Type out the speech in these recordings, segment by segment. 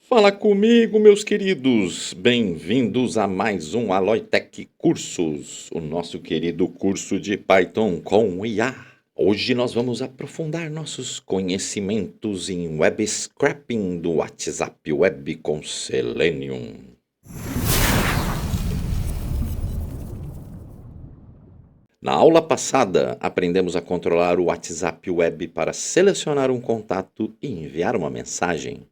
Fala comigo, meus queridos! Bem-vindos a mais um Aloitech Cursos, o nosso querido curso de Python com IA. Hoje nós vamos aprofundar nossos conhecimentos em web scraping do WhatsApp Web com Selenium. Na aula passada, aprendemos a controlar o WhatsApp Web para selecionar um contato e enviar uma mensagem,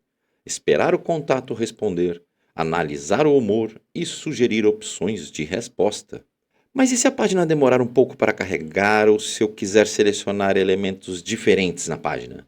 esperar o contato responder, analisar o humor e sugerir opções de resposta. Mas e se a página demorar um pouco para carregar ou se eu quiser selecionar elementos diferentes na página?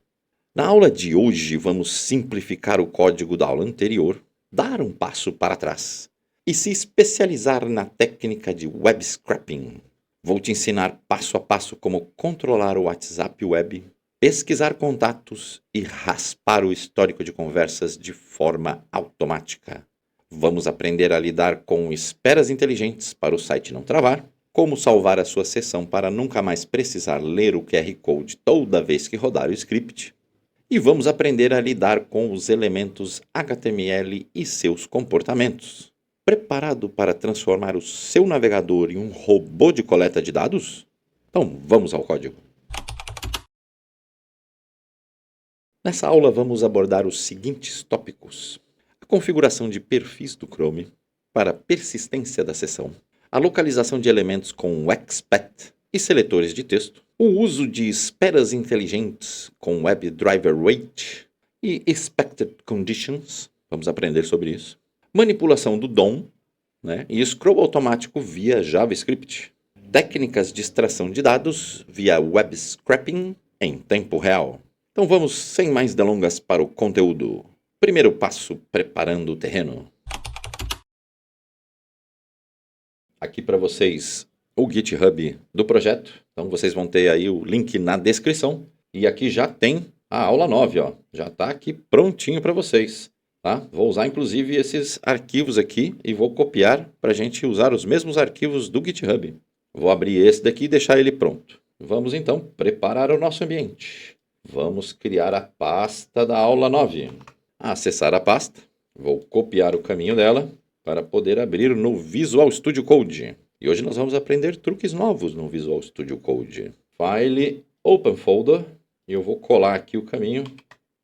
Na aula de hoje, vamos simplificar o código da aula anterior, dar um passo para trás e se especializar na técnica de web scraping. Vou te ensinar passo a passo como controlar o WhatsApp Web, pesquisar contatos e raspar o histórico de conversas de forma automática. Vamos aprender a lidar com esperas inteligentes para o site não travar, como salvar a sua sessão para nunca mais precisar ler o QR Code toda vez que rodar o script. E vamos aprender a lidar com os elementos HTML e seus comportamentos. Preparado para transformar o seu navegador em um robô de coleta de dados? Então vamos ao código. Nessa aula vamos abordar os seguintes tópicos: a configuração de perfis do Chrome para persistência da sessão, a localização de elementos com XPath e seletores de texto, o uso de esperas inteligentes com WebDriver Wait e Expected Conditions, vamos aprender sobre isso, manipulação do DOM, e scroll automático via JavaScript, técnicas de extração de dados via web scraping em tempo real. Então vamos sem mais delongas para o conteúdo. Primeiro passo, preparando o terreno. Aqui para vocês o GitHub do projeto. Então vocês vão ter aí o link na descrição. E aqui já tem a aula 9, ó. Já está aqui prontinho para vocês. Tá? Vou usar inclusive esses arquivos aqui e vou copiar para a gente usar os mesmos arquivos do GitHub. Vou abrir esse daqui e deixar ele pronto. Vamos então preparar o nosso ambiente. Vamos criar a pasta da aula 9. Acessar a pasta, vou copiar o caminho dela para poder abrir no Visual Studio Code. E hoje nós vamos aprender truques novos no Visual Studio Code. File, Open Folder, e eu vou colar aqui o caminho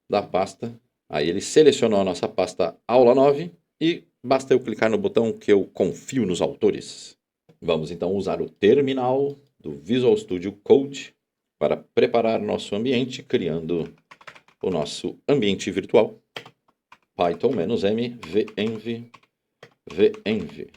da pasta. Aí ele selecionou a nossa pasta aula 9 e basta eu clicar no botão que eu confio nos autores. Vamos então usar o terminal do Visual Studio Code para preparar nosso ambiente, criando o nosso ambiente virtual. Python-m venv.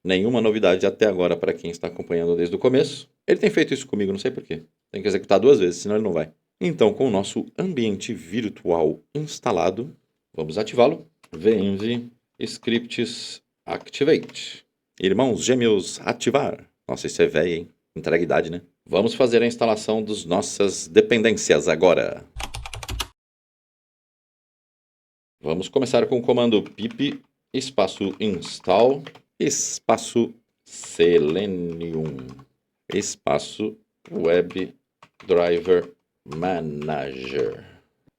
Nenhuma novidade até agora para quem está acompanhando desde o começo. Ele tem feito isso comigo, não sei porquê. Tem que executar 2 vezes, senão ele não vai. Então, com o nosso ambiente virtual instalado, vamos ativá-lo. venv scripts activate. Irmãos gêmeos, ativar. Nossa, isso é velho, hein? Entrega idade, né? Vamos fazer a instalação das nossas dependências agora. Vamos começar com o comando pip espaço install espaço selenium espaço WebDriver Manager.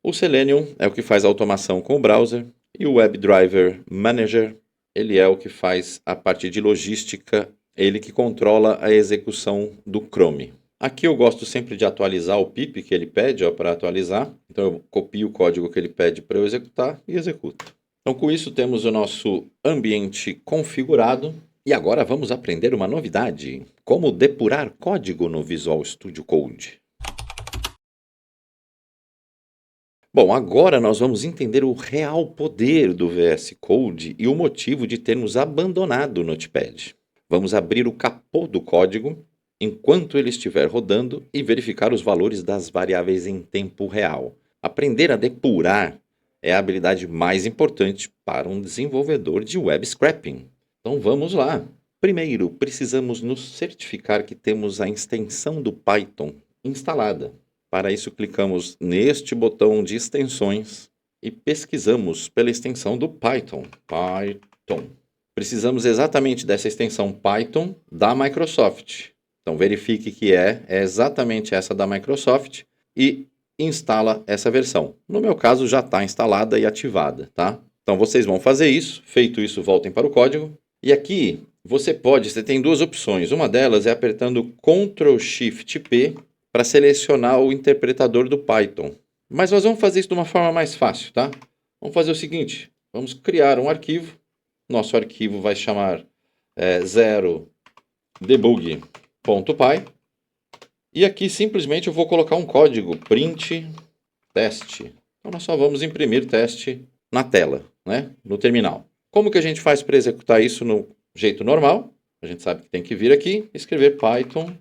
O Selenium é o que faz a automação com o browser e o WebDriver Manager, ele é o que faz a parte de logística, ele que controla a execução do Chrome. Aqui eu gosto sempre de atualizar o pip que ele pede para atualizar. Então eu copio o código que ele pede para eu executar e executo. Então com isso temos o nosso ambiente configurado. E agora vamos aprender uma novidade: como depurar código no Visual Studio Code. Bom, agora nós vamos entender o real poder do VS Code e o motivo de termos abandonado o Notepad. Vamos abrir o capô do código enquanto ele estiver rodando e verificar os valores das variáveis em tempo real. Aprender a depurar é a habilidade mais importante para um desenvolvedor de web scraping. Então vamos lá. Primeiro, precisamos nos certificar que temos a extensão do Python instalada. Para isso, clicamos neste botão de extensões e pesquisamos pela extensão do Python. Precisamos exatamente dessa extensão Python da Microsoft. Então verifique que é exatamente essa da Microsoft e instala essa versão. No meu caso já está instalada e ativada, tá? Então vocês vão fazer isso, feito isso, voltem para o código. E aqui você tem duas opções. Uma delas é apertando Ctrl Shift P para selecionar o interpretador do Python. Mas nós vamos fazer isso de uma forma mais fácil, tá? Vamos fazer o seguinte, vamos criar um arquivo. Nosso arquivo vai chamar 0debug.py. E aqui simplesmente eu vou colocar um código print teste. Então nós só vamos imprimir teste na tela, né? No terminal. Como que a gente faz para executar isso no jeito normal? A gente sabe que tem que vir aqui, escrever Python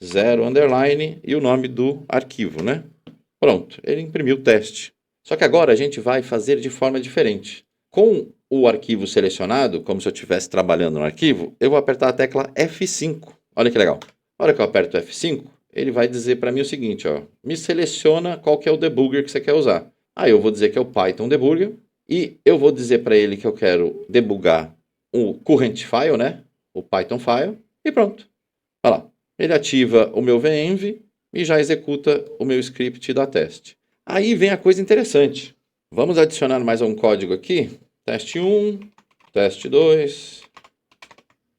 0 underline e o nome do arquivo, né? Pronto, ele imprimiu o teste. Só que agora a gente vai fazer de forma diferente. Com o arquivo selecionado, como se eu estivesse trabalhando no arquivo, eu vou apertar a tecla F5. Olha que legal. Na hora que eu aperto F5, ele vai dizer para mim o seguinte, ó, me seleciona qual que é o debugger que você quer usar. Aí eu vou dizer que é o Python Debugger e eu vou dizer para ele que eu quero debugar o current file, né? O Python file e pronto. Olha lá, ele ativa o meu venv e já executa o meu script da teste. Aí vem a coisa interessante. Vamos adicionar mais um código aqui. Teste 1, teste 2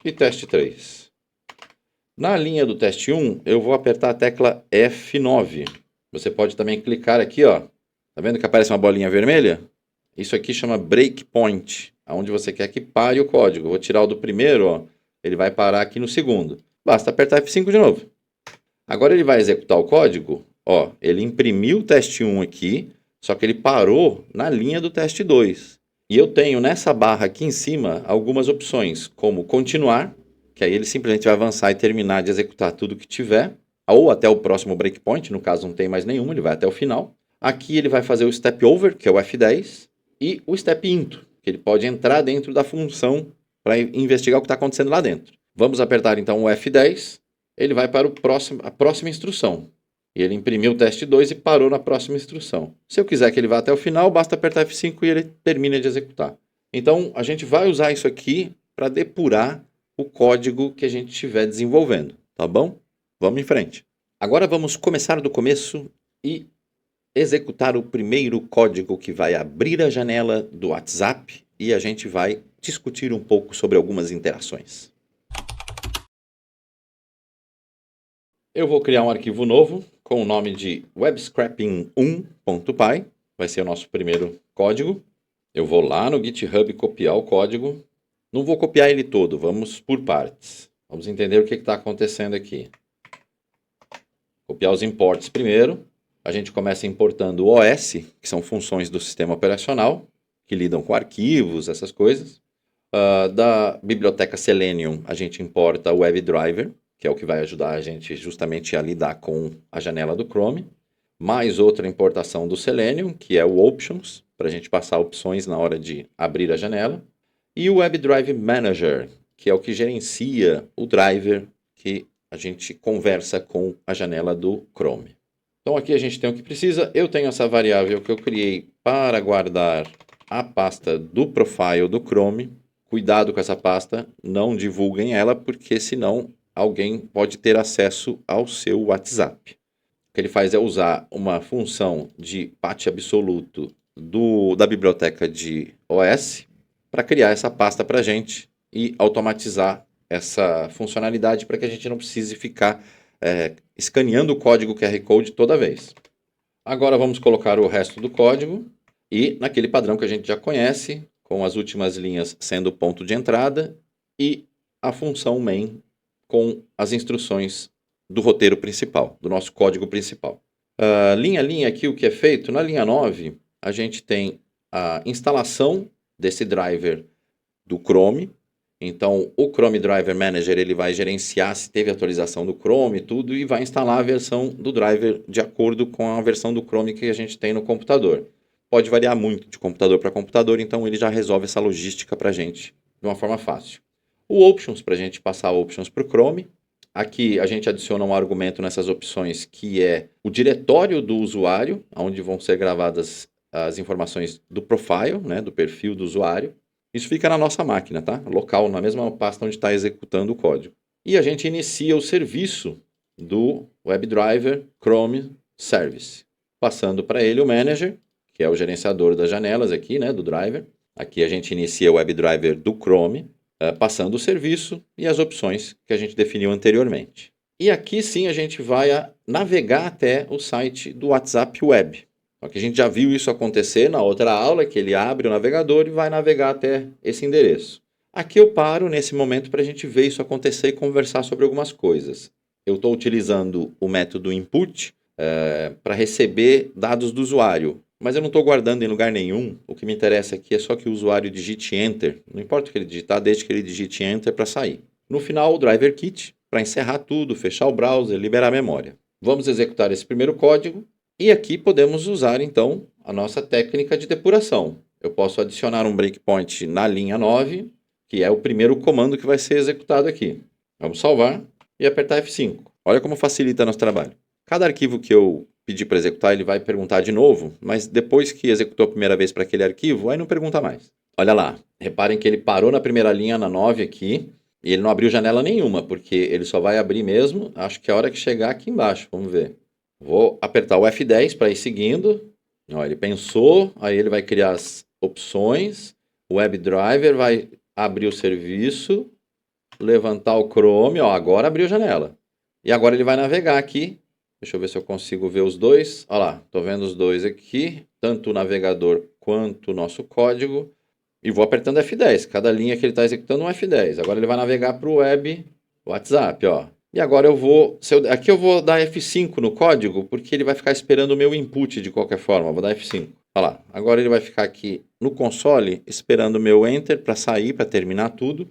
e teste 3. Na linha do teste 1, eu vou apertar a tecla F9. Você pode também clicar aqui, ó. Tá vendo que aparece uma bolinha vermelha? Isso aqui chama breakpoint, onde você quer que pare o código. Eu vou tirar o do primeiro, ó. Ele vai parar aqui no segundo. Basta apertar F5 de novo. Agora ele vai executar o código. Ó, ele imprimiu o teste 1 aqui, só que ele parou na linha do teste 2. E eu tenho nessa barra aqui em cima algumas opções, como continuar, que aí ele simplesmente vai avançar e terminar de executar tudo que tiver, ou até o próximo breakpoint, no caso não tem mais nenhum, ele vai até o final. Aqui ele vai fazer o step over, que é o F10, e o step into, que ele pode entrar dentro da função para investigar o que está acontecendo lá dentro. Vamos apertar então o F10, ele vai para a próxima instrução. E ele imprimiu o teste 2 e parou na próxima instrução. Se eu quiser que ele vá até o final, basta apertar F5 e ele termina de executar. Então, a gente vai usar isso aqui para depurar o código que a gente estiver desenvolvendo, tá bom? Vamos em frente. Agora vamos começar do começo e executar o primeiro código que vai abrir a janela do WhatsApp e a gente vai discutir um pouco sobre algumas interações. Eu vou criar um arquivo novo com o nome de webscraping1.py. Vai ser o nosso primeiro código. Eu vou lá no GitHub copiar o código. Não vou copiar ele todo, vamos por partes. Vamos entender o que está acontecendo aqui. Copiar os imports primeiro. A gente começa importando o OS, que são funções do sistema operacional, que lidam com arquivos, essas coisas. Da biblioteca Selenium, a gente importa o WebDriver, que é o que vai ajudar a gente justamente a lidar com a janela do Chrome. Mais outra importação do Selenium, que é o Options, para a gente passar opções na hora de abrir a janela. E o WebDrive Manager, que é o que gerencia o driver que a gente conversa com a janela do Chrome. Então aqui a gente tem o que precisa. Eu tenho essa variável que eu criei para guardar a pasta do profile do Chrome. Cuidado com essa pasta, não divulguem ela, porque senão alguém pode ter acesso ao seu WhatsApp. O que ele faz é usar uma função de path absoluto da biblioteca de OS para criar essa pasta para a gente e automatizar essa funcionalidade para que a gente não precise ficar escaneando o código QR Code toda vez. Agora vamos colocar o resto do código e naquele padrão que a gente já conhece, com as últimas linhas sendo o ponto de entrada e a função main com as instruções do roteiro principal, do nosso código principal. Linha a linha aqui o que é feito, na linha 9 a gente tem a instalação desse driver do Chrome. Então, o Chrome Driver Manager ele vai gerenciar se teve atualização do Chrome e tudo e vai instalar a versão do driver de acordo com a versão do Chrome que a gente tem no computador. Pode variar muito de computador para computador, então ele já resolve essa logística para a gente de uma forma fácil. O Options, para a gente passar Options para o Chrome. Aqui a gente adiciona um argumento nessas opções que é o diretório do usuário, onde vão ser gravadas as informações do profile, né, do perfil do usuário. Isso fica na nossa máquina, tá? Local, na mesma pasta onde está executando o código. E a gente inicia o serviço do WebDriver Chrome Service, passando para ele o Manager, que é o gerenciador das janelas aqui, né, do driver. Aqui a gente inicia o WebDriver do Chrome, passando o serviço e as opções que a gente definiu anteriormente. E aqui sim a gente vai navegar até o site do WhatsApp Web. Só que a gente já viu isso acontecer na outra aula, que ele abre o navegador e vai navegar até esse endereço. Aqui eu paro nesse momento para a gente ver isso acontecer e conversar sobre algumas coisas. Eu estou utilizando o método input para receber dados do usuário, mas eu não estou guardando em lugar nenhum. O que me interessa aqui é só que o usuário digite Enter, não importa o que ele digitar, desde que ele digite Enter para sair. No final, o driver kit, para encerrar tudo, fechar o browser, liberar a memória. Vamos executar esse primeiro código e aqui podemos usar então a nossa técnica de depuração. Eu posso adicionar um breakpoint na linha 9, que é o primeiro comando que vai ser executado aqui. Vamos salvar e apertar F5. Olha como facilita nosso trabalho. Cada arquivo que eu pedir para executar, ele vai perguntar de novo, mas depois que executou a primeira vez para aquele arquivo, aí não pergunta mais. Olha lá, reparem que ele parou na primeira linha, na 9 aqui, e ele não abriu janela nenhuma, porque ele só vai abrir mesmo, acho que é a hora que chegar aqui embaixo, vamos ver. Vou apertar o F10 para ir seguindo. Ó, ele pensou, aí ele vai criar as opções, o WebDriver vai abrir o serviço, levantar o Chrome, ó, agora abriu a janela. E agora ele vai navegar aqui. Deixa eu ver se eu consigo ver os dois. Olha lá, estou vendo os dois aqui, tanto o navegador quanto o nosso código. E vou apertando F10. Cada linha que ele está executando um F10. Agora ele vai navegar para o web WhatsApp, ó. E agora aqui eu vou dar F5 no código, porque ele vai ficar esperando o meu input de qualquer forma. Vou dar F5. Olha lá, agora ele vai ficar aqui no console, esperando o meu Enter para sair, para terminar tudo.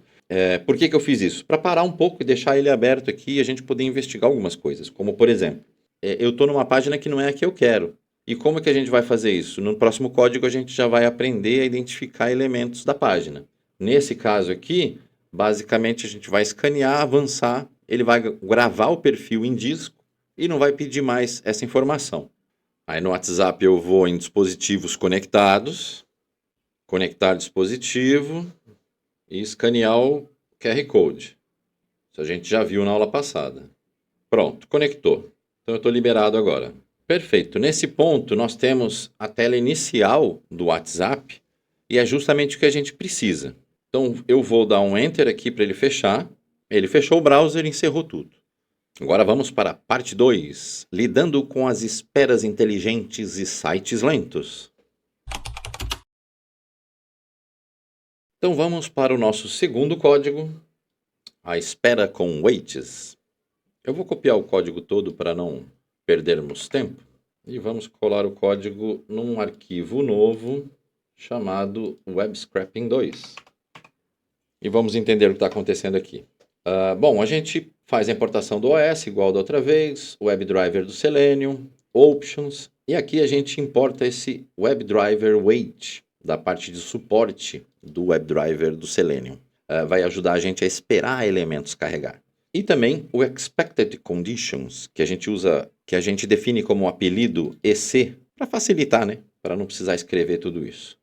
Por que eu fiz isso? Para parar um pouco e deixar ele aberto aqui e a gente poder investigar algumas coisas. Como, por exemplo, eu estou numa página que não é a que eu quero. E como que a gente vai fazer isso? No próximo código a gente já vai aprender a identificar elementos da página. Nesse caso aqui, basicamente a gente vai escanear, avançar, ele vai gravar o perfil em disco e não vai pedir mais essa informação. Aí no WhatsApp eu vou em dispositivos conectados, conectar dispositivo e escanear o QR Code. Isso a gente já viu na aula passada. Pronto, conectou. Então eu estou liberado agora. Perfeito. Nesse ponto, nós temos a tela inicial do WhatsApp e é justamente o que a gente precisa. Então, eu vou dar um Enter aqui para ele fechar. Ele fechou o browser e encerrou tudo. Agora vamos para a parte 2, lidando com as esperas inteligentes e sites lentos. Então, vamos para o nosso segundo código, a espera com waits. Eu vou copiar o código todo para não perdermos tempo. E vamos colar o código num arquivo novo chamado WebScraping2. E vamos entender o que está acontecendo aqui. Bom, a gente faz a importação do OS igual da outra vez, o WebDriver do Selenium, Options, e aqui a gente importa esse WebDriver Wait, da parte de suporte do WebDriver do Selenium. Vai ajudar a gente a esperar elementos carregar. E também o Expected Conditions, que a gente usa, que a gente define como apelido EC, para facilitar, né? Para não precisar escrever tudo isso.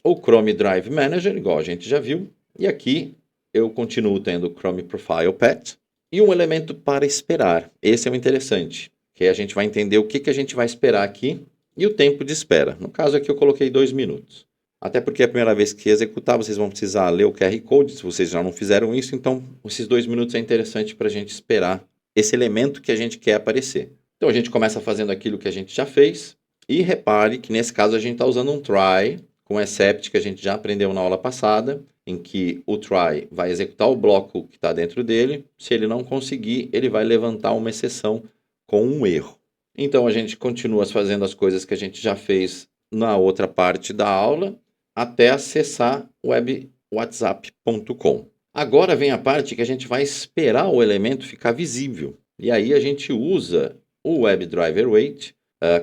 O Chrome Drive Manager, igual a gente já viu, e aqui eu continuo tendo o Chrome Profile Path e um elemento para esperar. Esse é o interessante, que a gente vai entender o que a gente vai esperar aqui e o tempo de espera. No caso aqui eu coloquei 2 minutos. Até porque a primeira vez que executar, vocês vão precisar ler o QR Code, se vocês já não fizeram isso, então esses 2 minutos é interessante para a gente esperar esse elemento que a gente quer aparecer. Então a gente começa fazendo aquilo que a gente já fez, e repare que nesse caso a gente está usando um try com except que a gente já aprendeu na aula passada, em que o try vai executar o bloco que está dentro dele, se ele não conseguir, ele vai levantar uma exceção com um erro. Então a gente continua fazendo as coisas que a gente já fez na outra parte da aula, até acessar webwhatsapp.com. Agora vem a parte que a gente vai esperar o elemento ficar visível. E aí a gente usa o WebDriver Wait,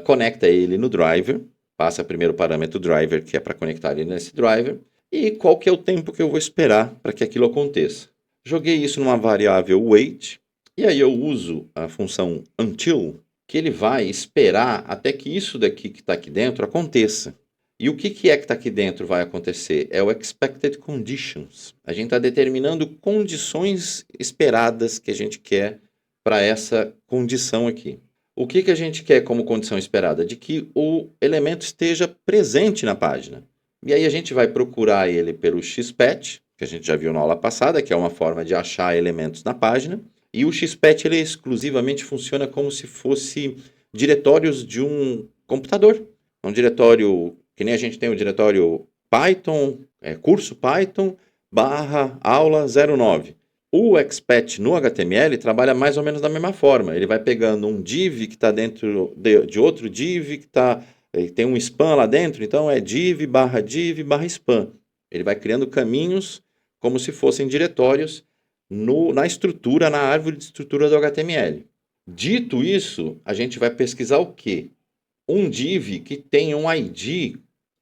conecta ele no driver, passa primeiro o parâmetro driver, que é para conectar ele nesse driver, e qual que é o tempo que eu vou esperar para que aquilo aconteça. Joguei isso numa variável wait, e aí eu uso a função until, que ele vai esperar até que isso daqui que está aqui dentro aconteça. E o que é que está aqui dentro vai acontecer? É o expected conditions. A gente está determinando condições esperadas que a gente quer para essa condição aqui. O que a gente quer como condição esperada? De que o elemento esteja presente na página. E aí a gente vai procurar ele pelo XPath, que a gente já viu na aula passada, que é uma forma de achar elementos na página. E o XPath ele exclusivamente funciona como se fosse diretórios de um computador. Um diretório, que nem a gente tem o diretório Python, curso Python, barra aula 09. O XPath no HTML trabalha mais ou menos da mesma forma. Ele vai pegando um div que está dentro de outro div que tem um span lá dentro, então é div barra span. Ele vai criando caminhos como se fossem diretórios na estrutura, na árvore de estrutura do HTML. Dito isso, a gente vai pesquisar o quê? Um div que tem um ID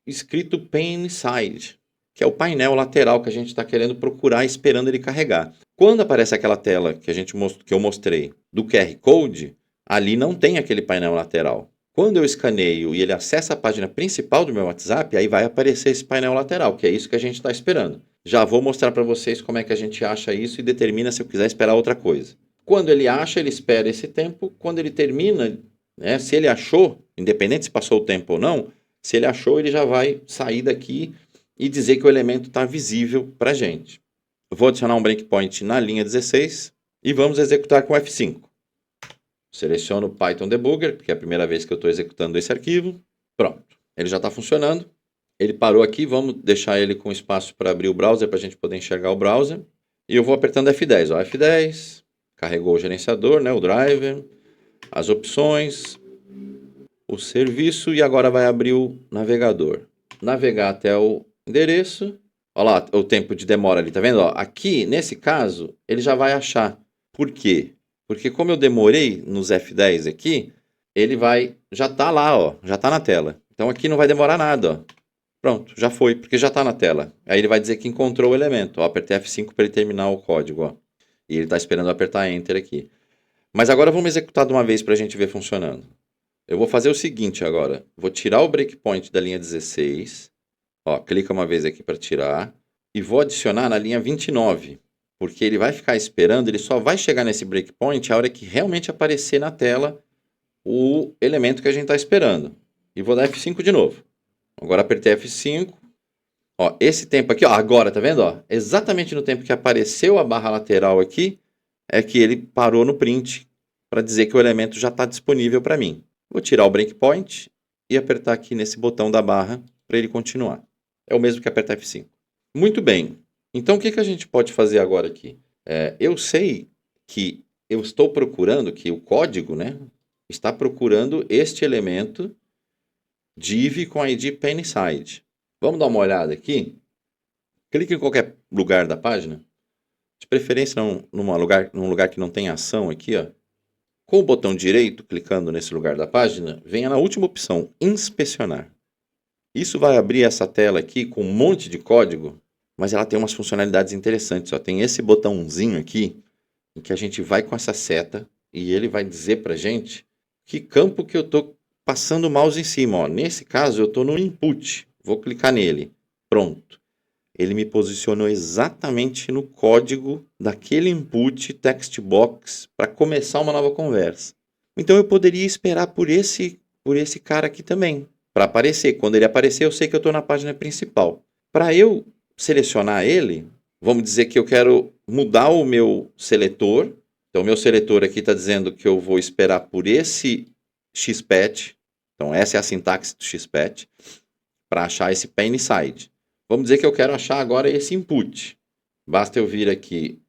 escrito pane inside, que é o painel lateral que a gente está querendo procurar, esperando ele carregar. Quando aparece aquela tela que eu mostrei do QR Code, ali não tem aquele painel lateral. Quando eu escaneio e ele acessa a página principal do meu WhatsApp, aí vai aparecer esse painel lateral, que é isso que a gente está esperando. Já vou mostrar para vocês como é que a gente acha isso e determina se eu quiser esperar outra coisa. Quando ele acha, ele espera esse tempo. Quando ele termina, se ele achou, independente se passou o tempo ou não, se ele achou, ele já vai sair daqui e dizer que o elemento está visível para a gente. Vou adicionar um breakpoint na linha 16 e vamos executar com F5. Seleciono o Python Debugger, porque é a primeira vez que eu estou executando esse arquivo. Pronto, ele já está funcionando. Ele parou aqui, vamos deixar ele com espaço para abrir o browser, para a gente poder enxergar o browser. E eu vou apertando F10. Ó, F10, carregou o gerenciador, o driver, as opções, o serviço e agora vai abrir o navegador. Navegar até o endereço. Olha lá o tempo de demora ali, tá vendo? Ó, aqui, nesse caso, ele já vai achar. Por quê? Porque como eu demorei nos F10 aqui, ele já está lá, ó, já está na tela. Então aqui não vai demorar nada, ó. Pronto, já foi, porque já está na tela. Aí ele vai dizer que encontrou o elemento. Ó, apertei F5 para ele terminar o código, ó. E ele está esperando eu apertar Enter aqui. Mas agora vamos executar de uma vez para a gente ver funcionando. Eu vou fazer o seguinte agora. Vou tirar o breakpoint da linha 16. Ó, clica uma vez aqui para tirar. E vou adicionar na linha 29. Porque ele vai ficar esperando, ele só vai chegar nesse breakpoint a hora que realmente aparecer na tela o elemento que a gente está esperando. E vou dar F5 de novo. Agora apertei F5. Ó, esse tempo aqui, ó, agora, tá vendo? Ó, exatamente no tempo que apareceu a barra lateral aqui, é que ele parou no print para dizer que o elemento já está disponível para mim. Vou tirar o breakpoint e apertar aqui nesse botão da barra para ele continuar. É o mesmo que apertar F5. Muito bem. Então, o que a gente pode fazer agora aqui? Eu sei que eu estou procurando, que o código, está procurando este elemento div com ID paneside. Vamos dar uma olhada aqui? Clique em qualquer lugar da página. De preferência num lugar que não tem ação aqui, ó. Com o botão direito, clicando nesse lugar da página, venha na última opção, inspecionar. Isso vai abrir essa tela aqui com um monte de código, mas ela tem umas funcionalidades interessantes. Ó. Tem esse botãozinho aqui, em que a gente vai com essa seta e ele vai dizer pra gente que campo que eu estou passando o mouse em cima. Ó. Nesse caso, eu estou no input. Vou clicar nele. Pronto. Ele me posicionou exatamente no código daquele input text box para começar uma nova conversa. Então eu poderia esperar por esse cara aqui também, para aparecer. Quando ele aparecer, eu sei que eu estou na página principal. Para eu selecionar ele, vamos dizer que eu quero mudar o meu seletor. Então o meu seletor aqui está dizendo que eu vou esperar por esse XPath. Então essa é a sintaxe do XPath, para achar esse paneside. Vamos dizer que eu quero achar agora esse input. Basta eu vir aqui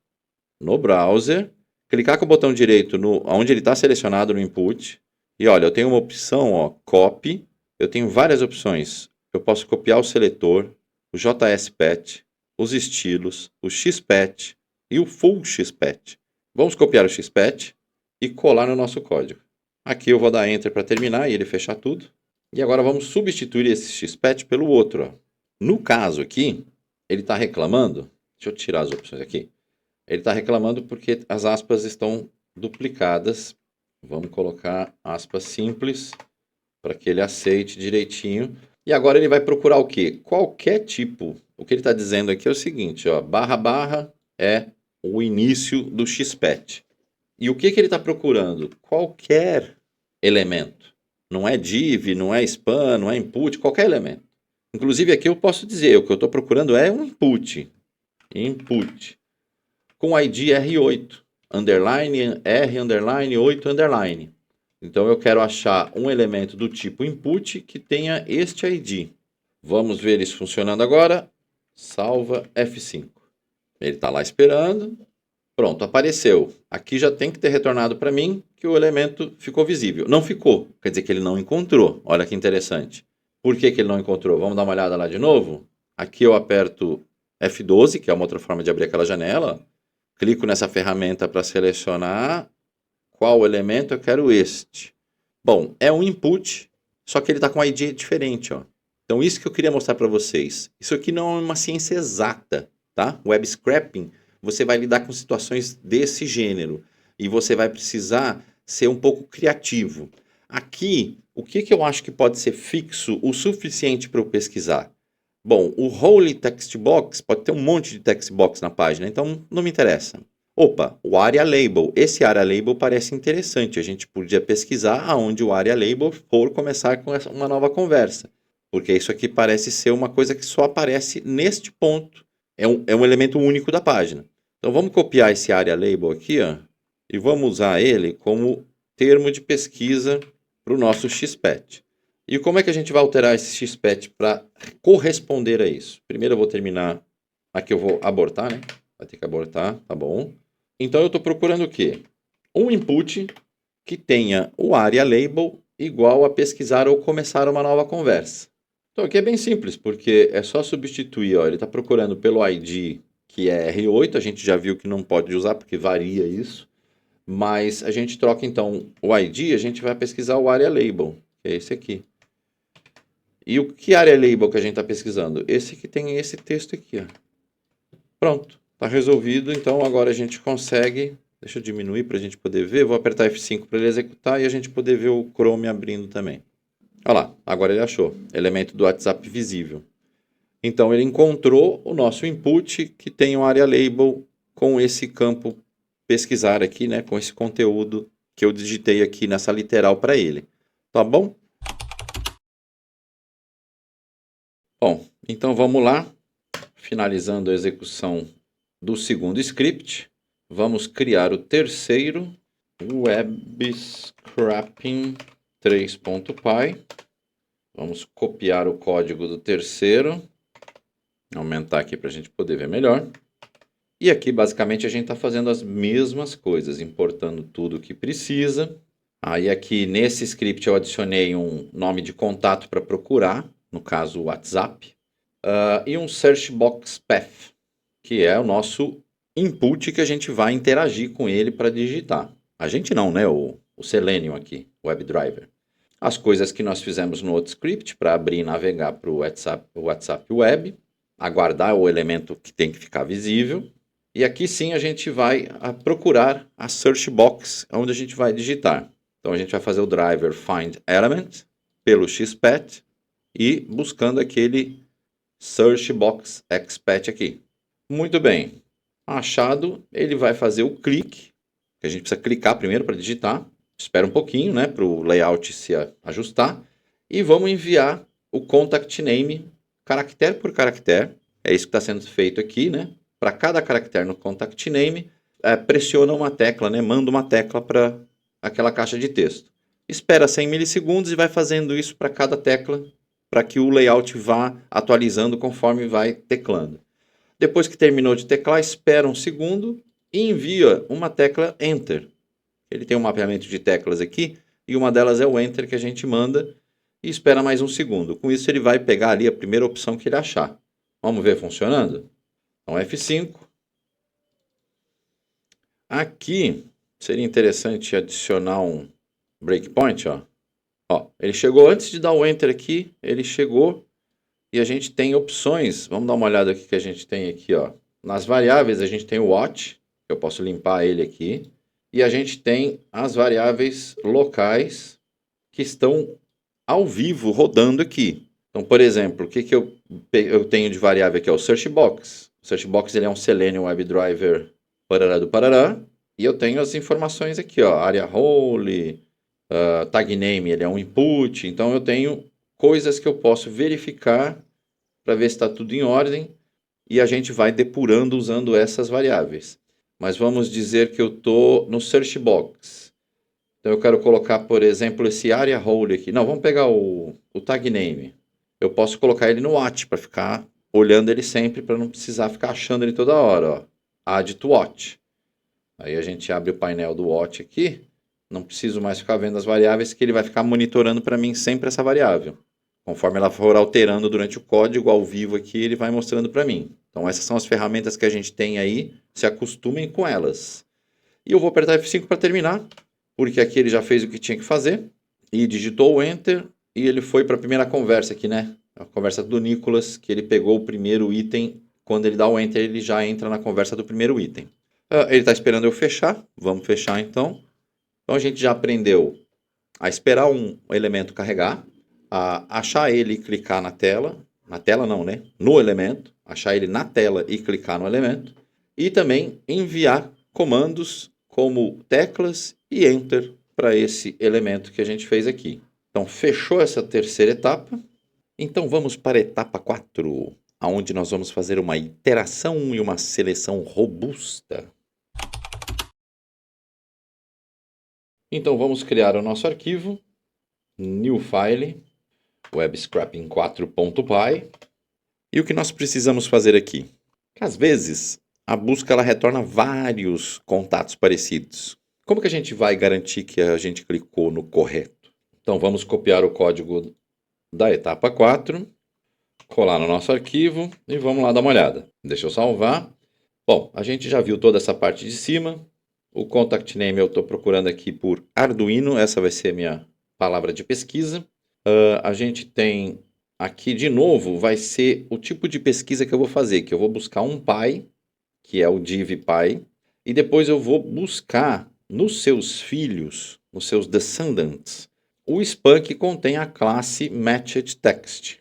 no browser, clicar com o botão direito onde ele está selecionado no input. E olha, eu tenho uma opção, ó, copy. Eu tenho várias opções. Eu posso copiar o seletor, o JSPath, os estilos, o XPath e o full XPath. Vamos copiar o XPath e colar no nosso código. Aqui eu vou dar Enter para terminar e ele fechar tudo. E agora vamos substituir esse XPath pelo outro, ó. No caso aqui, ele está reclamando, deixa eu tirar as opções aqui, ele está reclamando porque as aspas estão duplicadas. Vamos colocar aspas simples para que ele aceite direitinho. E agora ele vai procurar o quê? Qualquer tipo. O que ele está dizendo aqui é o seguinte, ó, barra barra é o início do XPath. E o que ele está procurando? Qualquer elemento. Não é div, não é span, não é input, qualquer elemento. Inclusive aqui eu posso dizer, o que eu estou procurando é um input. Input. Com ID R8. Underline, R, underline, 8, underline. Então eu quero achar um elemento do tipo input que tenha este ID. Vamos ver isso funcionando agora. Salva F5. Ele está lá esperando. Pronto, apareceu. Aqui já tem que ter retornado para mim que o elemento ficou visível. Não ficou, quer dizer que ele não encontrou. Olha que interessante. Por que ele não encontrou? Vamos dar uma olhada lá de novo? Aqui eu aperto F12, que é uma outra forma de abrir aquela janela. Clico nessa ferramenta para selecionar qual elemento eu quero este. Bom, é um input, só que ele está com um ID diferente. Ó. Então isso que eu queria mostrar para vocês. Isso aqui não é uma ciência exata, tá? Web scraping, você vai lidar com situações desse gênero e você vai precisar ser um pouco criativo. Aqui, o que eu acho que pode ser fixo o suficiente para eu pesquisar? Bom, o Holy Text Box pode ter um monte de text box na página, então não me interessa. Opa, o Area Label. Esse Area Label parece interessante. A gente podia pesquisar aonde o Area Label for começar com uma nova conversa. Porque isso aqui parece ser uma coisa que só aparece neste ponto. É um elemento único da página. Então vamos copiar esse Area Label aqui, ó, e vamos usar ele como termo de pesquisa para o nosso XPath. E como é que a gente vai alterar esse XPath para corresponder a isso? Primeiro eu vou terminar, aqui eu vou abortar, né? Vai ter que abortar, tá bom. Então eu estou procurando o quê? Um input que tenha o Area Label igual a pesquisar ou começar uma nova conversa. Então aqui é bem simples, porque é só substituir, ó, ele está procurando pelo ID que é R8, a gente já viu que não pode usar porque varia isso, mas a gente troca então o ID, a gente vai pesquisar o Area Label, que é esse aqui. E o que Area Label que a gente está pesquisando? Esse que tem esse texto aqui, ó. Pronto, está resolvido, então agora a gente consegue, deixa eu diminuir para a gente poder ver, vou apertar F5 para ele executar e a gente poder ver o Chrome abrindo também. Olha lá, agora ele achou, elemento do WhatsApp visível. Então ele encontrou o nosso input que tem um Area Label com esse campo pesquisar aqui, né, com esse conteúdo que eu digitei aqui nessa literal para ele. Tá bom? Bom, então vamos lá. Finalizando a execução do segundo script, vamos criar o terceiro, Web Scraping 3.py. Vamos copiar o código do terceiro, aumentar aqui para a gente poder ver melhor. E aqui basicamente a gente está fazendo as mesmas coisas, importando tudo o que precisa. Aí aqui nesse script eu adicionei um nome de contato para procurar, no caso o WhatsApp. E um Search Box Path, que é o nosso input que a gente vai interagir com ele para digitar. A gente não, né? O Selenium aqui, o WebDriver. As coisas que nós fizemos no outro script para abrir e navegar para o WhatsApp Web, aguardar o elemento que tem que ficar visível. E aqui sim a gente vai procurar a Search Box, onde a gente vai digitar. Então a gente vai fazer o driver find element pelo XPath e buscando aquele Search Box XPath aqui. Muito bem. Achado, ele vai fazer o clique, que a gente precisa clicar primeiro para digitar. Espera um pouquinho, né, para o layout se ajustar. E vamos enviar o contact name, caractere por caractere. É isso que está sendo feito aqui, né? Para cada caractere no contact name, pressiona uma tecla, né? Manda uma tecla para aquela caixa de texto. Espera 100 milissegundos e vai fazendo isso para cada tecla, para que o layout vá atualizando conforme vai teclando. Depois que terminou de teclar, espera um segundo e envia uma tecla Enter. Ele tem um mapeamento de teclas aqui e uma delas é o Enter que a gente manda e espera mais um segundo. Com isso ele vai pegar ali a primeira opção que ele achar. Vamos ver funcionando? Então F5. Aqui seria interessante adicionar um breakpoint, ó. Ele chegou antes de dar o Enter aqui, ele chegou e a gente tem opções. Vamos dar uma olhada aqui que a gente tem aqui, ó. Nas variáveis a gente tem o watch, eu posso limpar ele aqui. E a gente tem as variáveis locais que estão ao vivo rodando aqui. Então, por exemplo, o que eu tenho de variável aqui? É o Search Box. O Search Box ele é um Selenium WebDriver parará do parará. E eu tenho as informações aqui, ó. Area role, tag name ele é um input. Então eu tenho coisas que eu posso verificar para ver se está tudo em ordem e a gente vai depurando usando essas variáveis. Mas vamos dizer que eu estou no search box. Então eu quero colocar, por exemplo, esse area role aqui. Não, vamos pegar o tag name. Eu posso colocar ele no watch para ficar olhando ele sempre, para não precisar ficar achando ele toda hora. Ó. Add to watch. Aí a gente abre o painel do watch aqui. Não preciso mais ficar vendo as variáveis, que ele vai ficar monitorando para mim sempre essa variável. Conforme ela for alterando durante o código, ao vivo aqui, ele vai mostrando para mim. Então essas são as ferramentas que a gente tem aí, se acostumem com elas. E eu vou apertar F5 para terminar, porque aqui ele já fez o que tinha que fazer, e digitou o Enter, e ele foi para a primeira conversa aqui, né? A conversa do Nicolas, que ele pegou o primeiro item, quando ele dá o Enter, ele já entra na conversa do primeiro item. Ele está esperando eu fechar, vamos fechar então. Então a gente já aprendeu a esperar um elemento carregar, a achar ele e clicar na tela não, né? No elemento, achar ele na tela e clicar no elemento, e também enviar comandos como teclas e Enter para esse elemento que a gente fez aqui. Então fechou essa terceira etapa, então vamos para a etapa 4, onde nós vamos fazer uma iteração e uma seleção robusta. Então vamos criar o nosso arquivo, new file, webscraping4.py. E o que nós precisamos fazer aqui? Às vezes, a busca ela retorna vários contatos parecidos. Como que a gente vai garantir que a gente clicou no correto? Então vamos copiar o código da etapa 4, colar no nosso arquivo e vamos lá dar uma olhada. Deixa eu salvar. Bom, a gente já viu toda essa parte de cima. O contact name eu estou procurando aqui por Arduino, essa vai ser a minha palavra de pesquisa. A gente tem aqui de novo, vai ser o tipo de pesquisa que eu vou fazer, que eu vou buscar um pai, que é o div pai, e depois eu vou buscar nos seus filhos, nos seus descendants, o span que contém a classe matched text.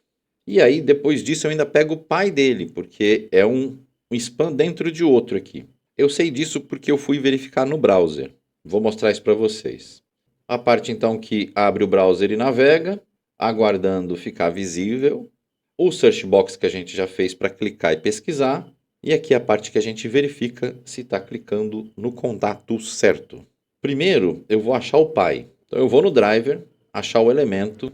E aí depois disso eu ainda pego o pai dele, porque é um span dentro de outro aqui. Eu sei disso porque eu fui verificar no browser. Vou mostrar isso para vocês. A parte então que abre o browser e navega, aguardando ficar visível. O search box que a gente já fez para clicar e pesquisar. E aqui a parte que a gente verifica se está clicando no contato certo. Primeiro eu vou achar o pai. Então eu vou no driver, achar o elemento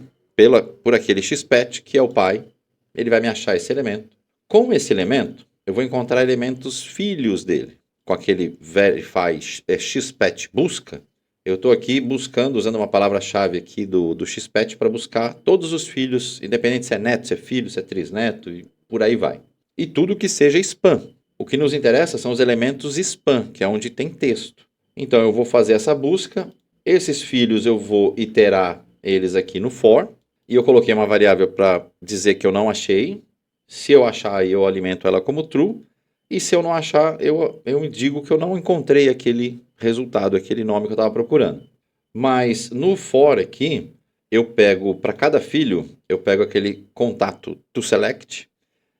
por aquele xpet que é o pai. Ele vai me achar esse elemento. Com esse elemento eu vou encontrar elementos filhos dele. Com aquele verify xpet busca, eu estou aqui buscando, usando uma palavra-chave aqui do xpet para buscar todos os filhos, independente se é neto, se é filho, se é trisneto, e por aí vai. E tudo que seja spam. O que nos interessa são os elementos spam, que é onde tem texto. Então eu vou fazer essa busca, esses filhos eu vou iterar eles aqui no for, e eu coloquei uma variável para dizer que eu não achei. Se eu achar, eu alimento ela como true. E se eu não achar, eu digo que eu não encontrei aquele resultado, aquele nome que eu estava procurando. Mas no for aqui, eu pego, para cada filho, eu pego aquele contato toSelect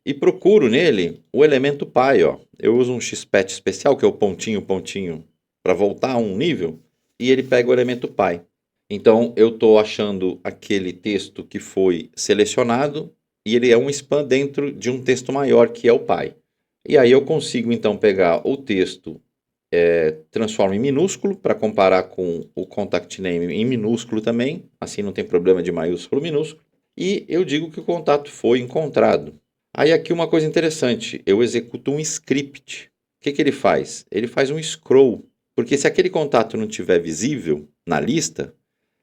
e procuro nele o elemento pai. Ó. Eu uso um xpet especial, que é o pontinho, para voltar a um nível, e ele pega o elemento pai. Então eu estou achando aquele texto que foi selecionado, e ele é um span dentro de um texto maior, que é o pai. E aí eu consigo então pegar o texto, transformo em minúsculo para comparar com o contact name em minúsculo também, assim não tem problema de maiúsculo ou minúsculo, e eu digo que o contato foi encontrado. Aí aqui uma coisa interessante, eu executo um script. O que ele faz? Ele faz um scroll, porque se aquele contato não estiver visível na lista,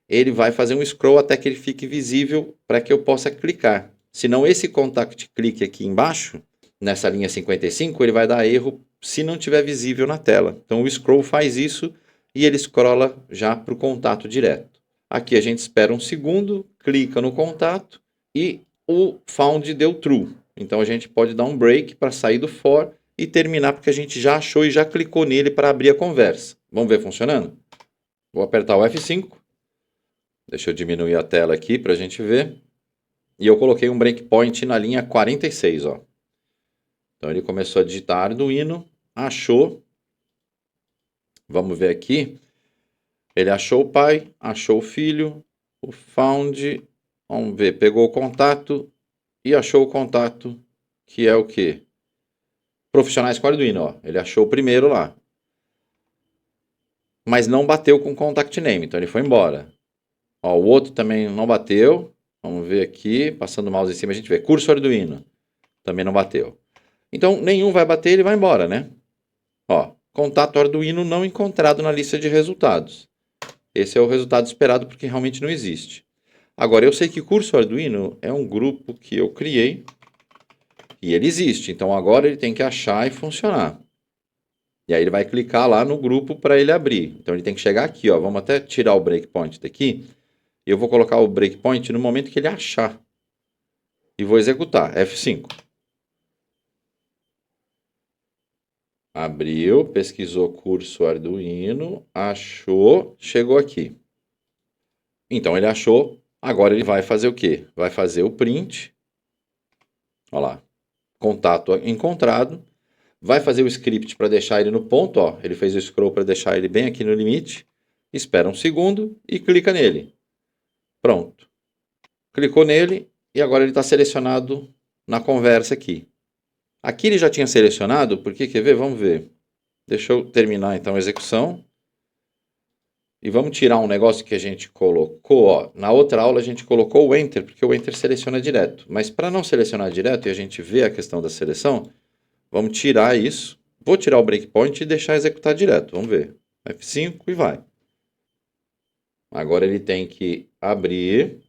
ele vai fazer um scroll até que ele fique visível para que eu possa clicar. Senão esse contact click aqui embaixo, nessa linha 55, ele vai dar erro se não estiver visível na tela. Então o scroll faz isso e ele scrolla já para o contato direto. Aqui a gente espera um segundo, clica no contato e o found deu true. Então a gente pode dar um break para sair do for e terminar porque a gente já achou e já clicou nele para abrir a conversa. Vamos ver funcionando? Vou apertar o F5. Deixa eu diminuir a tela aqui para a gente ver. E eu coloquei um breakpoint na linha 46, ó. Então ele começou a digitar Arduino, achou. Vamos ver aqui. Ele achou o pai, achou o filho, o found. Vamos ver, pegou o contato e achou o contato, que é o quê? Profissionais com Arduino, ó. Ele achou o primeiro lá. Mas não bateu com o contact name, então ele foi embora. Ó, o outro também não bateu. Vamos ver aqui, passando o mouse em cima, a gente vê curso Arduino. Também não bateu. Então, nenhum vai bater, ele vai embora, né? Ó, contato Arduino não encontrado na lista de resultados. Esse é o resultado esperado porque realmente não existe. Agora, eu sei que curso Arduino é um grupo que eu criei e ele existe. Então, agora ele tem que achar e funcionar. E aí ele vai clicar lá no grupo para ele abrir. Então, ele tem que chegar aqui, ó. Vamos até tirar o breakpoint daqui. E eu vou colocar o breakpoint no momento que ele achar. E vou executar. F5. Abriu, pesquisou curso Arduino, achou, chegou aqui. Então ele achou, agora ele vai fazer o quê? Vai fazer o print. Olha lá, contato encontrado. Vai fazer o script para deixar ele no ponto, ó. Ele fez o scroll para deixar ele bem aqui no limite. Espera um segundo e clica nele. Pronto. Clicou nele e agora ele está selecionado na conversa aqui. Aqui ele já tinha selecionado, porque quer ver? Vamos ver. Deixa eu terminar então a execução. E vamos tirar um negócio que a gente colocou. Ó. Na outra aula a gente colocou o Enter, porque o Enter seleciona direto. Mas para não selecionar direto e a gente ver a questão da seleção, vamos tirar isso. Vou tirar o breakpoint e deixar executar direto. Vamos ver. F5 e vai. Agora ele tem que abrir.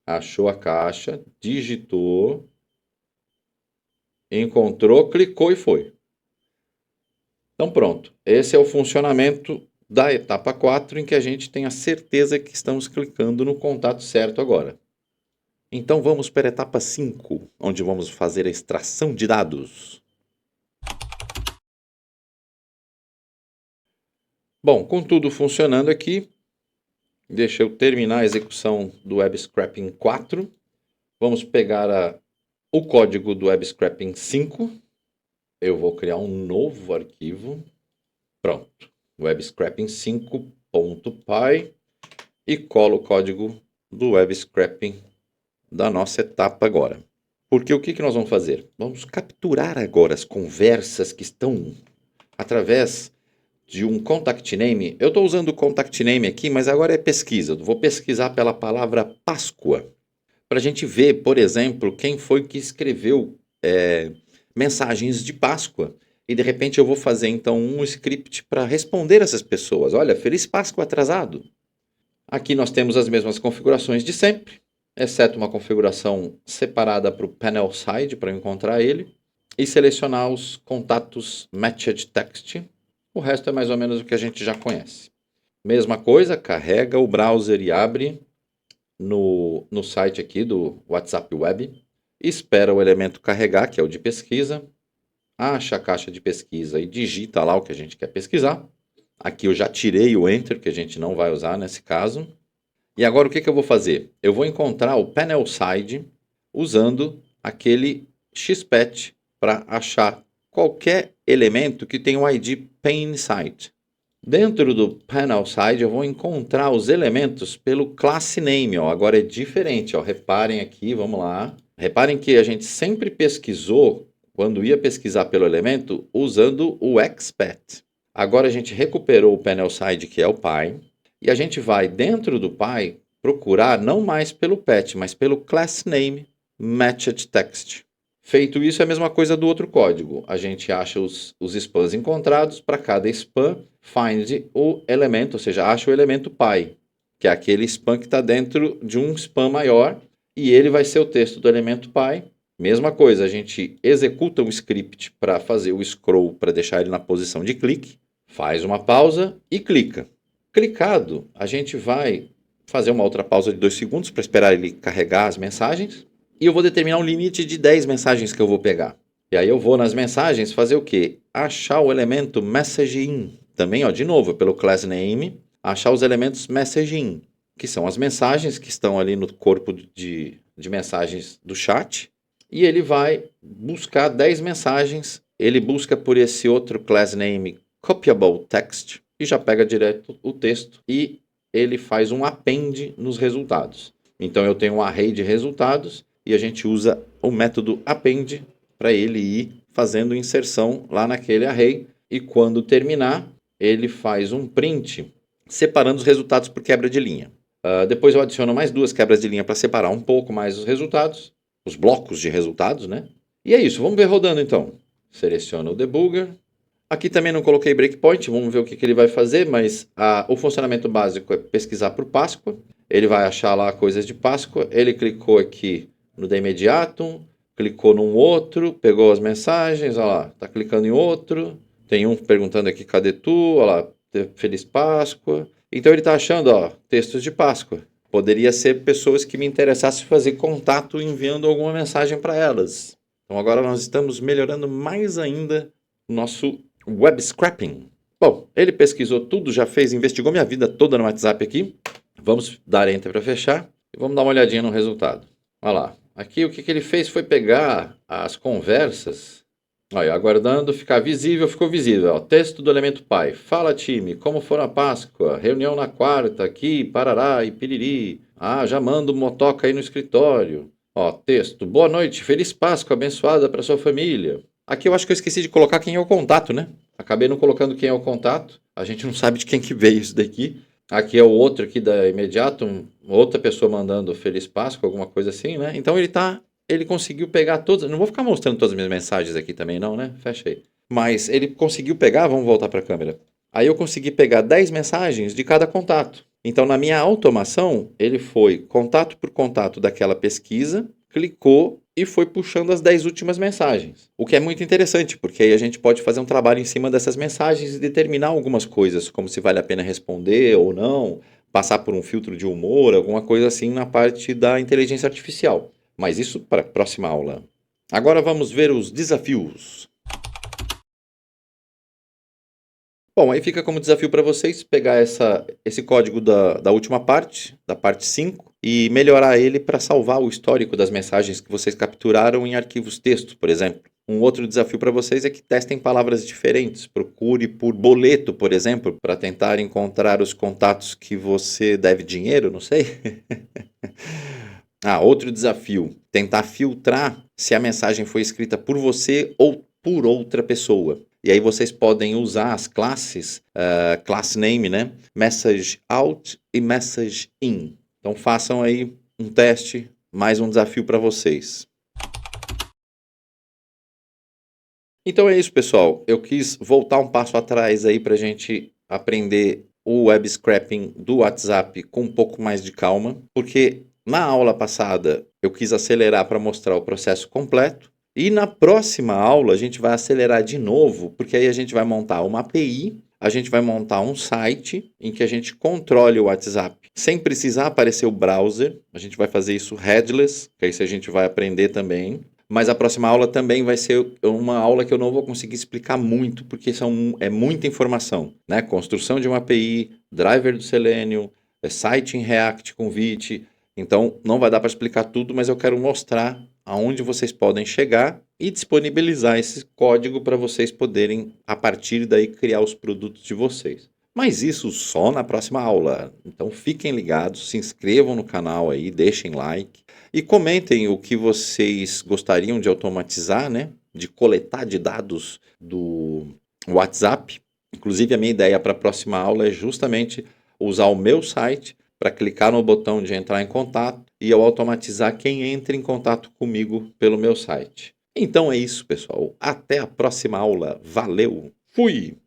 Achou a caixa, digitou, encontrou, clicou e foi. Então pronto. Esse é o funcionamento da etapa 4, em que a gente tem a certeza que estamos clicando no contato certo agora. Então vamos para a etapa 5, onde vamos fazer a extração de dados. Bom, com tudo funcionando aqui, deixa eu terminar a execução do Web Scraping 4. Vamos pegar o código do Web Scraping 5. Eu vou criar um novo arquivo. Pronto. Web Scraping 5.py e colo o código do Web Scraping da nossa etapa agora. Porque o que nós vamos fazer? Vamos capturar agora as conversas que estão através de um contact name. Eu estou usando o contact name aqui, mas agora é pesquisa. Eu vou pesquisar pela palavra Páscoa. Para a gente ver, por exemplo, quem foi que escreveu mensagens de Páscoa. E de repente eu vou fazer então um script para responder essas pessoas. Olha, Feliz Páscoa atrasado. Aqui nós temos as mesmas configurações de sempre, exceto uma configuração separada para o panel side, para eu encontrar ele, e selecionar os contatos Matched Text. O resto é mais ou menos o que a gente já conhece. Mesma coisa, carrega o browser e abre no site aqui do WhatsApp Web, espera o elemento carregar, que é o de pesquisa, acha a caixa de pesquisa e digita lá o que a gente quer pesquisar. Aqui eu já tirei o Enter, que a gente não vai usar nesse caso. E agora o que eu vou fazer? Eu vou encontrar o panel side usando aquele xpet para achar qualquer elemento que tenha o ID PaneSite. Dentro do panel side eu vou encontrar os elementos pelo class name. Ó. Agora é diferente. Ó. Reparem aqui, vamos lá. Reparem que a gente sempre pesquisou, quando ia pesquisar pelo elemento, usando o xpet. Agora a gente recuperou o panel side, que é o py, e a gente vai dentro do py procurar não mais pelo pet, mas pelo class name matched text. Feito isso, é a mesma coisa do outro código. A gente acha os spams encontrados, para cada spam, find o elemento, ou seja, acha o elemento py, que é aquele spam que está dentro de um spam maior, e ele vai ser o texto do elemento py. Mesma coisa, a gente executa um script para fazer o scroll, para deixar ele na posição de clique, faz uma pausa e clica. Clicado, a gente vai fazer uma outra pausa de 2 segundos para esperar ele carregar as mensagens. E eu vou determinar um limite de 10 mensagens que eu vou pegar. E aí eu vou nas mensagens fazer o quê? Achar o elemento messaging. Também, ó, de novo, pelo class name, achar os elementos messaging, que são as mensagens que estão ali no corpo de mensagens do chat. E ele vai buscar 10 mensagens. Ele busca por esse outro class name copyable text e já pega direto o texto e ele faz um append nos resultados. Então eu tenho um array de resultados e a gente usa o método append para ele ir fazendo inserção lá naquele array, e quando terminar, ele faz um print separando os resultados por quebra de linha. Depois eu adiciono mais 2 quebras de linha para separar um pouco mais os resultados, os blocos de resultados, né? E é isso, vamos ver rodando então. Seleciono o debugger. Aqui também não coloquei breakpoint, vamos ver o que ele vai fazer, mas o funcionamento básico é pesquisar por Páscoa. Ele vai achar lá coisas de Páscoa, ele clicou aqui no de imediato, clicou num outro, pegou as mensagens, olha lá, tá clicando em outro, tem um perguntando aqui, cadê tu? Olha lá, Feliz Páscoa. Então ele está achando, ó, textos de Páscoa. Poderia ser pessoas que me interessassem fazer contato enviando alguma mensagem para elas. Então agora nós estamos melhorando mais ainda o nosso web scraping. Bom, ele pesquisou tudo, já fez, investigou minha vida toda no WhatsApp aqui. Vamos dar Enter para fechar e vamos dar uma olhadinha no resultado. Olha lá. Aqui o que ele fez foi pegar as conversas. Olha, aguardando ficar visível, ficou visível. Ó, texto do elemento pai. Fala, time, como foi a Páscoa? Reunião na quarta, aqui, parará e piriri. Ah, já mando motoca aí no escritório. Ó, texto. Boa noite, feliz Páscoa, abençoada para sua família. Aqui eu acho que eu esqueci de colocar quem é o contato, né? Acabei não colocando quem é o contato. A gente não sabe de quem que veio isso daqui. Aqui é o outro aqui da imediato, outra pessoa mandando Feliz Páscoa, alguma coisa assim, né? Então ele conseguiu pegar todas. Não vou ficar mostrando todas as minhas mensagens aqui também, não, né? Fecha aí. Mas ele conseguiu pegar, vamos voltar para a câmera. Aí eu consegui pegar 10 mensagens de cada contato. Então, na minha automação, ele foi contato por contato daquela pesquisa, clicou e foi puxando as 10 últimas mensagens. O que é muito interessante, porque aí a gente pode fazer um trabalho em cima dessas mensagens e determinar algumas coisas, como se vale a pena responder ou não, passar por um filtro de humor, alguma coisa assim na parte da inteligência artificial. Mas isso para a próxima aula. Agora vamos ver os desafios. Bom, aí fica como desafio para vocês pegar esse código da última parte, da parte 5, e melhorar ele para salvar o histórico das mensagens que vocês capturaram em arquivos texto, por exemplo. Um outro desafio para vocês é que testem palavras diferentes. Procure por boleto, por exemplo, para tentar encontrar os contatos que você deve dinheiro, não sei. Outro desafio. Tentar filtrar se a mensagem foi escrita por você ou por outra pessoa. E aí vocês podem usar as classes, class name, né? Message out e message in. Então façam aí um teste, mais um desafio para vocês. Então é isso, pessoal. Eu quis voltar um passo atrás aí para a gente aprender o web scraping do WhatsApp com um pouco mais de calma, porque na aula passada eu quis acelerar para mostrar o processo completo. E na próxima aula a gente vai acelerar de novo, porque aí a gente vai montar uma API, a gente vai montar um site em que a gente controle o WhatsApp sem precisar aparecer o browser. A gente vai fazer isso headless, que isso a gente vai aprender também. Mas a próxima aula também vai ser uma aula que eu não vou conseguir explicar muito, porque é muita informação, né? Construção de uma API, driver do Selenium, site em React com Vite. Então não vai dar para explicar tudo, mas eu quero mostrar aonde vocês podem chegar e disponibilizar esse código para vocês poderem, a partir daí, criar os produtos de vocês. Mas isso só na próxima aula. Então fiquem ligados, se inscrevam no canal aí, deixem like e comentem o que vocês gostariam de automatizar, né? De coletar de dados do WhatsApp. Inclusive a minha ideia para a próxima aula é justamente usar o meu site para clicar no botão de entrar em contato e eu automatizar quem entra em contato comigo pelo meu site. Então é isso, pessoal. Até a próxima aula. Valeu! Fui!